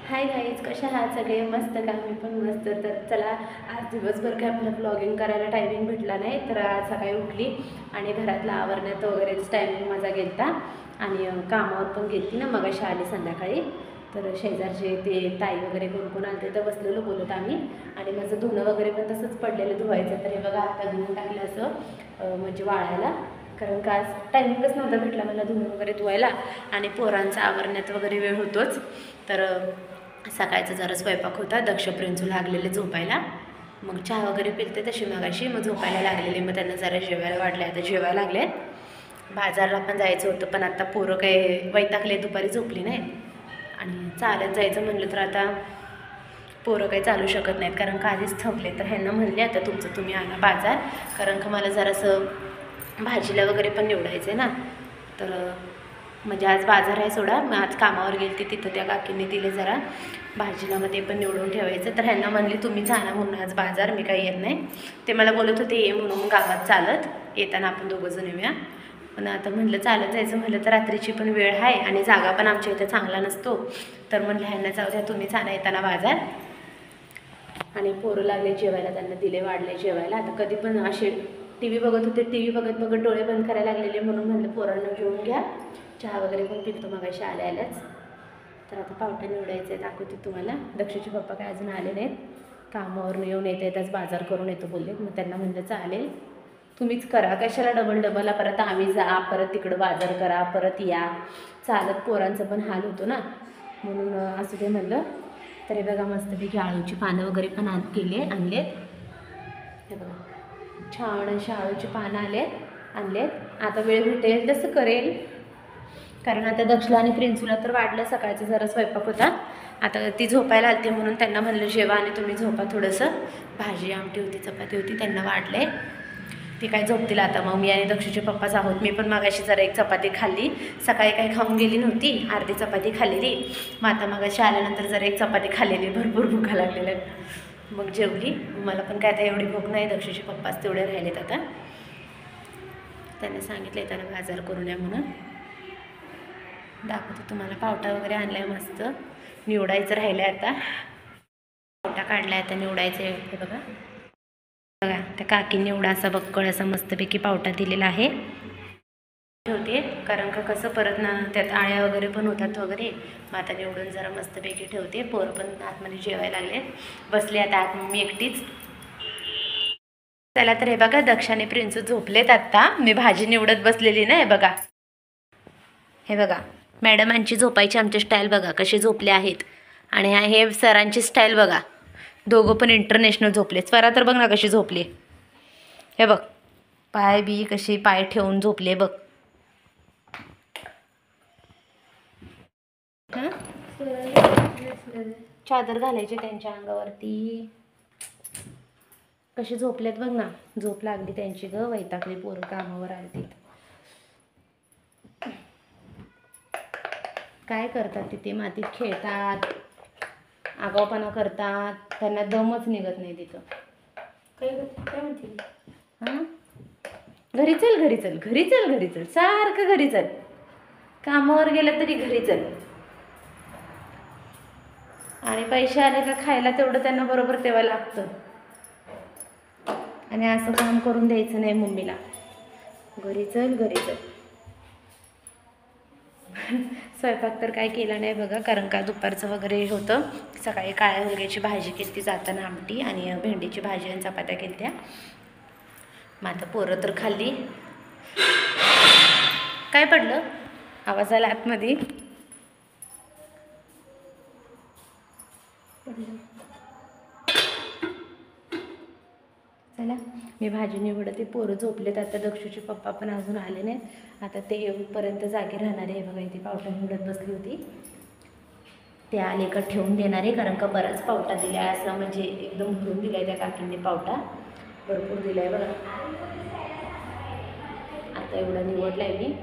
Hi guys, कशा आहात सगळे? मस्त का? मी पण मस्त. तर चला, आज दिवसभर काय आपलं ब्लॉगिंग करायला टायमिंग भेटला नाही, तर आज सकाळी उठली आणि घरातला आवरण्यात वगैरेच टायमिंग माझा गेलता आणि कामावर पण गेलती ना, मगाशी आली संध्याकाळी. तर शेजारचे ते ताई वगैरे कोण कोण आले तर बसलेलो बोलत आम्ही. आणि माझं धुणं वगैरे पण तसंच पडलेलं धुवायचं. तर हे बघा, आता धुवून टाकलं असं म्हणजे वाळायला, कारण का आज टायमिंगच नव्हता भेटला मला धुणं वगैरे धुवायला आणि पोरांचा आवरण्यात वगैरे वेळ होतोच. तर सकाळचा जरा स्वयंपाक होता, दक्ष प्रिन्सू लागलेले झोपायला. मग चहा वगैरे पिलते तशी मगाशी, मग झोपायला लागलेले. मग त्यांना जरा जेवायला वाढले, आता जेवायला लागले. बाजारला पण जायचं होतं, पण आता पोरं काही वैतागले, दुपारी झोपली नाही. आणि चालत जायचं म्हणलं तर आता पोरं काही चालू शकत नाहीत, कारण का आधीच थकले. तर ह्यांना म्हणले आता तुमचं तुम्ही आणा बाजार, कारण का मला जरासं भाजीला वगैरे पण निवडायचं आहे ना. तर म्हणजे आज बाजार आहे सोडा, मग आज कामावर गेली तिथं त्या काकीने दिले जरा भाजीला, मग ते पण निवडून ठेवायचं. तर ह्यांना म्हणले तुम्हीच आणा म्हणून आज बाजार, मी काही येत नाही. ते मला बोलत होते ये म्हणून गावात चालत, येताना आपण दोघंजण येऊया. पण आता म्हणलं चालत जायचं म्हणलं तर रात्रीची पण वेळ आहे आणि जागा पण आमच्या इथं चांगला नसतो. तर म्हणलं ह्यांना जाऊ द्या, तुम्हीच आणा येताना बाजार. आणि पोरं लागले जेवायला, त्यांना दिले वाढले जेवायला. आता कधी पण असे टी व्ही बघत होते, टी व्ही बघत बघत डोळे बंद करायला लागलेले, म्हणून म्हणलं पोरांना जेवून घ्या. चहा वगैरे पण पितो मगाशी आल्याच. तर आता पावटा निवडायचं आहे, दाखवते तुम्हाला. दक्षचे पप्पा काय अजून आले नाहीत, कामावरून येऊन येताच बाजार करून येतो बोलले. मग त्यांना म्हणलं चालेल, तुम्हीच करा, कशाला डबल डबल परत आम्ही जा, परत तिकडं बाजार करा, परत या, चालत पोरांचं पण हाल होतो ना, म्हणून असं ते म्हणलं. तर हे बघा, मस्तपैकी आळूची पानं वगैरे पण आणलेत. हे बघा, छान अशी आळूची पानं आणलेत. आता वेळ भेटेल तसं करेल, कारण आता दक्षला आणि प्रिन्सूला तर वाढलं, सकाळचं जरा स्वयंपाक होता. आता ती झोपायला आलती म्हणून त्यांना म्हणलं जेवा आणि तुम्ही झोपा थोडंसं. भाजी आमटी होती, चपाती होती, त्यांना वाढले. ती काय झोपतील आता. मग मी आणि दक्षचे पप्पाच आहोत. मी पण मागाशी जरा एक चपाती खाल्ली, सकाळी काही खाऊन गेली नव्हती, अर्धी चपाती खाल्लेली. मग आता मागाशी आल्यानंतर जरा एक चपाती खाल्लेली, भरपूर भूका लागलेल्या. मग जेवली. मला पण काय आता एवढी भूक नाही, दक्षचे पप्पाच तेवढे राहिलेत. आता त्यांनी सांगितलं त्यांना बाजार करून या म्हणून. दाखवते तुम्हाला, पावटा वगैरे आणला आहे, मस्त निवडायचं राहिलं आहे. आता पावटा काढला आहे, आता निवडायचं आहे. हे बघा बघा, त्या काकीने एवढा असा बक्कळ असा मस्तपैकी पावटा दिलेला आहे. ठेवते, कारण का कसं परत ना त्यात आळ्या वगैरे पण होतात वगैरे. मग आता निवडून जरा मस्तपैकी ठेवते. पोरं पण आतमध्ये जेवायला लागले, बसले आता आत, मी एकटीच. त्याला तर हे बघा, दक्षाने प्रिन्सू झोपलेत आत्ता, मी भाजी निवडत बसलेली ना. हे बघा, हे बघा, मॅडमांची झोपायची आमची स्टाईल बघा कशी झोपले आहेत. आणि हे सरांची स्टाईल बघा, दोघं पण इंटरनॅशनल झोपले. स्वरा तर बघ ना कशी झोपली, हे बघ, पाय बी कशी पाय ठेवून झोपले बघ. हां, चादर घालायची त्यांच्या अंगावरती. कशी झोपलेत बघ ना, झोप लागली त्यांची ग, वैतागली पोरं कामावर आलती. काय करतात तिथे, मातीत खेळतात, आगाऊपणा करतात, त्यांना दमच निघत नाही तिथं. काय म्हणते? हां, घरी चल घरी चल घरी चल घरी चल, सारखं घरी चल, कामावर गेलं तरी घरी चल. आणि पैसे आले का खायला तेवढं त्यांना बरोबर तेव्हा लागतं. आणि असं काम करून द्यायचं नाही मम्मीला, घरी चल घरी चल. स्वयंपाक तर काय केला नाही बघा, कारण का दुपारचं वगैरे होतं. सकाळी काळ्या हुलग्याची भाजी केली जाताना, आमटी आणि भेंडीची भाजी आणि चपात्या केल्या. मग आता पोरं तर खाल्ली. काय पडलं, आवाज आला आतमध्ये. चला, मी भाजी निवडते, पोरं झोपलेत. आता दक्षूचे पप्पा पण अजून आले नाहीत, आता ते येऊपर्यंत जागी राहणार आहे. बघा, इथे पावटा निवडत बसली होती, ते आले का ठेवून देणार आहे, कारण का बराच पावटा दिला आहे, असं म्हणजे एकदम भरून दिला आहे त्या काकींनी, पावटा भरपूर दिला आहे बघा. आता एवढा निवडला आहे मी.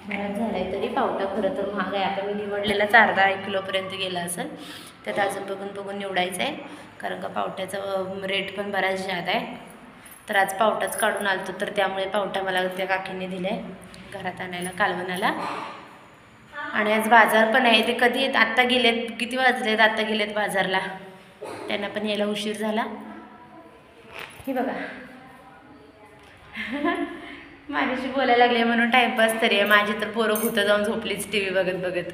बराच झाला आहे तरी पावटा, खरं तर महाग आहे. आता मी निवडलेलाच अर्धा 1 किलोपर्यंत गेला असेल. त्यात अजून बघून बघून निवडायचं आहे, कारण का पावट्याचा रेट पण बराच जादा आहे. तर आज पावटाच काढून आलतो, तर त्यामुळे पावटा मला त्या काकींनी दिला आहे. घरात आणायला कालवणाला. आणि आज बाजार पण आहे. ते कधी येत, आत्ता गेलेत, किती वाजलेत, आत्ता गेलेत बाजारला. त्यांना पण यायला उशीर झाला. हे बघा माझ्याशी बोलायला लागले म्हणून टाईमपास तरी आहे. माझी तर पोरं भूतं जाऊन झोपलीच टी व्ही बघत बघत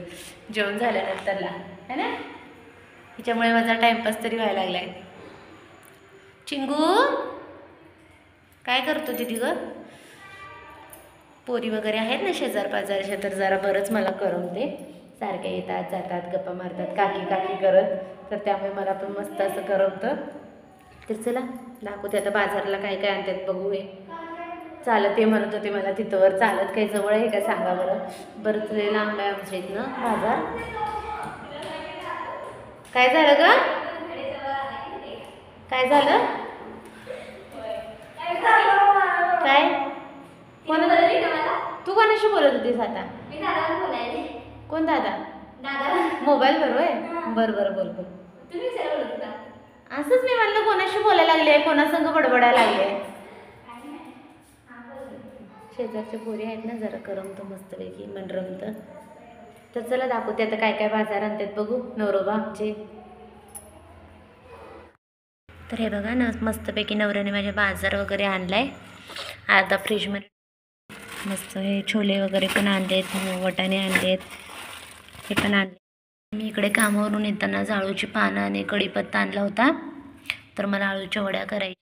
जेवण झाल्यानंतरला है ना. हिच्यामुळे माझा टाईमपास तरी व्हायला लागला आहे. चिंगू काय करतो दीदी ग? पोरी वगैरे आहेत ना शेजार पाजारच्या, तर जरा बरंच मला करमते. सारखे येतात जातात गप्पा मारतात काकी काकी करत, तर त्यामुळे मला पण मस्त असं करमतं. तर चला दाखवते आता बाजारला काय काय आणतात बघू. हे चालत ते म्हणत होते मला तिथंवर, चालत काही जवळ आहे का सांगा बरं. बरंच लय लांब आहे आमच्या इथनं बाजार. काय झालं ग? काय झालं? काय तू कोणाशी बोलत होतीस आता? कोण दादा? मोबाईल बरोबर आहे. बरं बरं बोल बोल. असंच मी म्हणलं कोणाशी बोलायला लागले, कोणासंग बडबडायला लागले. शेजारच्या पोरी आहेत ना, जरा करमतं मस्तपैकी मन रमतं. तर चला दाखवते आता काय काय बाजार आणतात बघू नवरोबा आमचे. तर हे बघा ना, मस्तपैकी नवऱ्याने माझ्या बाजार वगैरे आणलाय. आता फ्रीजमध्ये मस्त हे छोले वगैरे पण आणलेत, वटाणे आणलेत, हे पण आणले. मी इकडे कामावरून येताना आळूची पानं आणि कढीपत्ता आणला होता, तर मला आळूच्या वड्या करायच्या.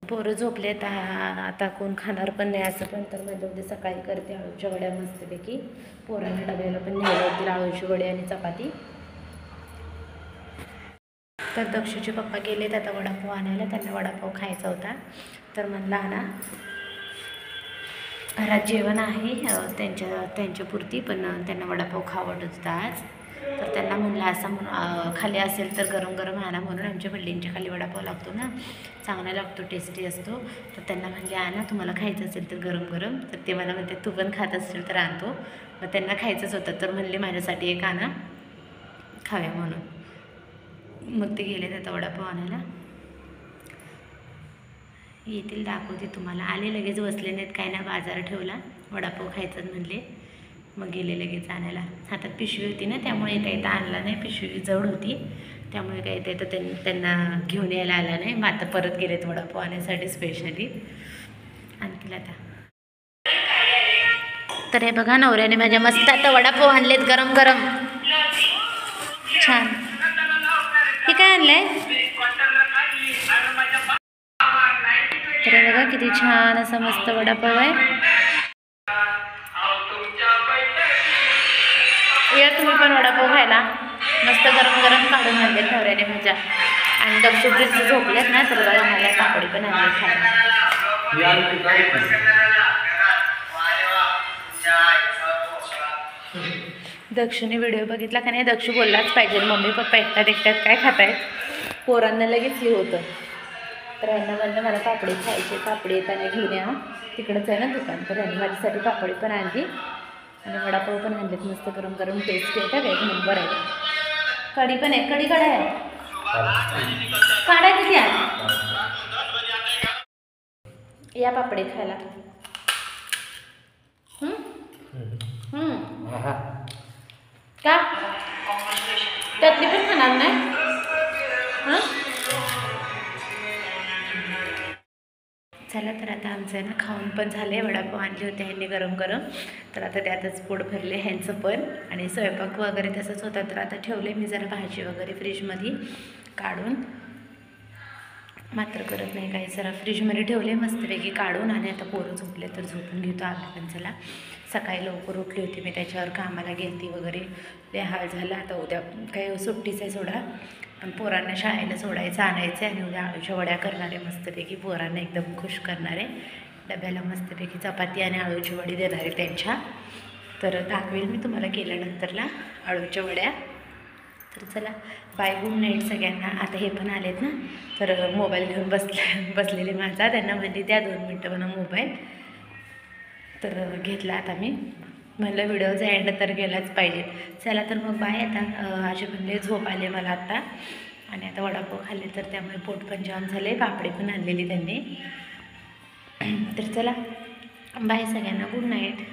पोरं झोपलेत आता, कोण खाणार पण नाही असं पण, तर म्हणजे उद्या सकाळी करते आळूच्या वड्या मस्तपैकी. पोरांना डब्याला पण न्यायला होतील आळूची वडी आणि चपाती. तर दक्षूचे पप्पा गेलेत आता वडापाव आणायला, त्यांना वडापाव खायचा होता. तर म्हणलं आणा, घरात जेवण आहे त्यांच्यापुरती, पण त्यांना वडापाव खावं वाटत होता आज. तर त्यांना म्हणलं असं खाली असेल तर गरम गरम आणा म्हणून. आमच्या बिल्डिंगच्या खाली वडापाव लागतो ना, चांगला लागतो, टेस्टी असतो. तर त्यांना म्हणले आणा, तुम्हाला खायचं असेल तर गरम गरम. तर ते मला म्हणते तू पण खात असेल तर आणतो. मग त्यांना खायचंच होतं, तर म्हणले माझ्यासाठी एक आणा खाव्या म्हणून. मग ते गेले आता वडापाव आणायला. येतील दाखवते तुम्हाला. आले लगेच बसले नाहीत काय ना, बाजार ठेवला, वडापाव खायचं म्हणले, मग गेले लगेच आणायला. हातात पिशवी होती ना, त्यामुळे काही तर आणला नाही, पिशवी जवळ होती त्यामुळे काही ते तर त्यांना घेऊन यायला आला नाही. मग आता परत गेलेत वडापाव आणण्यासाठी स्पेशली. आणतील आता. तर हे बघा नवऱ्याने माझ्या मस्त आता वडापाव आणलेत गरम गरम छान. हे काय आणलंय? तर हे बघा किती छान असं मस्त वडापाव आहे. या तुम्ही पण वडापाव खायला. मस्त गरम गरम काढून आणलेत नवऱ्याने माझ्या. आणि दक्षुप्रीत झोपलेत ना, तर बघा मला पापडी पण आणली खायला. दक्षूने व्हिडिओ बघितला का नाही? दक्षू बोललाच पाहिजे मम्मी पप्पा एकट्यात एकट्यात काय खातायत, पोरांना लगेच हे होतं. तर यांना म्हणलं मला पापडी खायची, पापडी येताना घेऊन या, तिकडंच आहे ना दुकान. तर यांनी माझ्यासाठी पापडी पण आणली आणि वडापाव पण आणलेत मस्त गरम गरम, टेस्टी आहे का, एक नंबर आहे. कढी पण आहे, कढी काढा आहे, काढा किती आहे. या पापडी खायला. का त्यातली पण खाणार नाही? चला तर आता आमचं आहे ना खाऊन पण झाले. वडापाव आणले होते ह्यांनी गरम गरम, तर आता त्यातच पोट भरले ह्यांचं पण. आणि स्वयंपाक वगैरे तसंच होता, तर आता ठेवले मी जरा भाजी वगैरे फ्रीजमध्ये काढून. मात्र करत नाही काही, जरा फ्रीजमध्ये ठेवले मस्तपैकी काढून. आणि आता पोरं झोपले तर झोपून घेतो आम्ही पण. चला सकाळी लवकर उठली होती मी, त्याच्यावर कामाला गेलती वगैरे, ते हाल झाला. आता उद्या काही सुट्टीच आहे सोडा, पण पोरांना शाळेला सोडायचं आणायचं आहे. आणि उद्या आळूच्या वड्या करणारे मस्तपैकी, पोरांना एकदम खुश करणारे. डब्याला मस्तपैकी चपाती आणि आळूची वडी देणारे त्यांच्या. तर दाखवेल मी तुम्हाला केल्यानंतरला आळूच्या वड्या. तर चला बाय, गुड नाईट सगळ्यांना. आता हे पण आलेत ना, तर मोबाईल घेऊन बसलेले माझा, त्यांना म्हणते द्या 2 मिनटं म्हणा मोबाईल. तर घेतला आता मी, म्हणलं व्हिडिओचा एंड तर गेलाच पाहिजे. चला तर मग बाय. आता असे म्हणले झोप आले मला आत्ता, आणि आता वडापाव खाल्ले तर त्यामुळे पोट पण जाम झाले. पापडी पण आणलेली त्यांनी. तर चला बाय सगळ्यांना, गुड नाईट.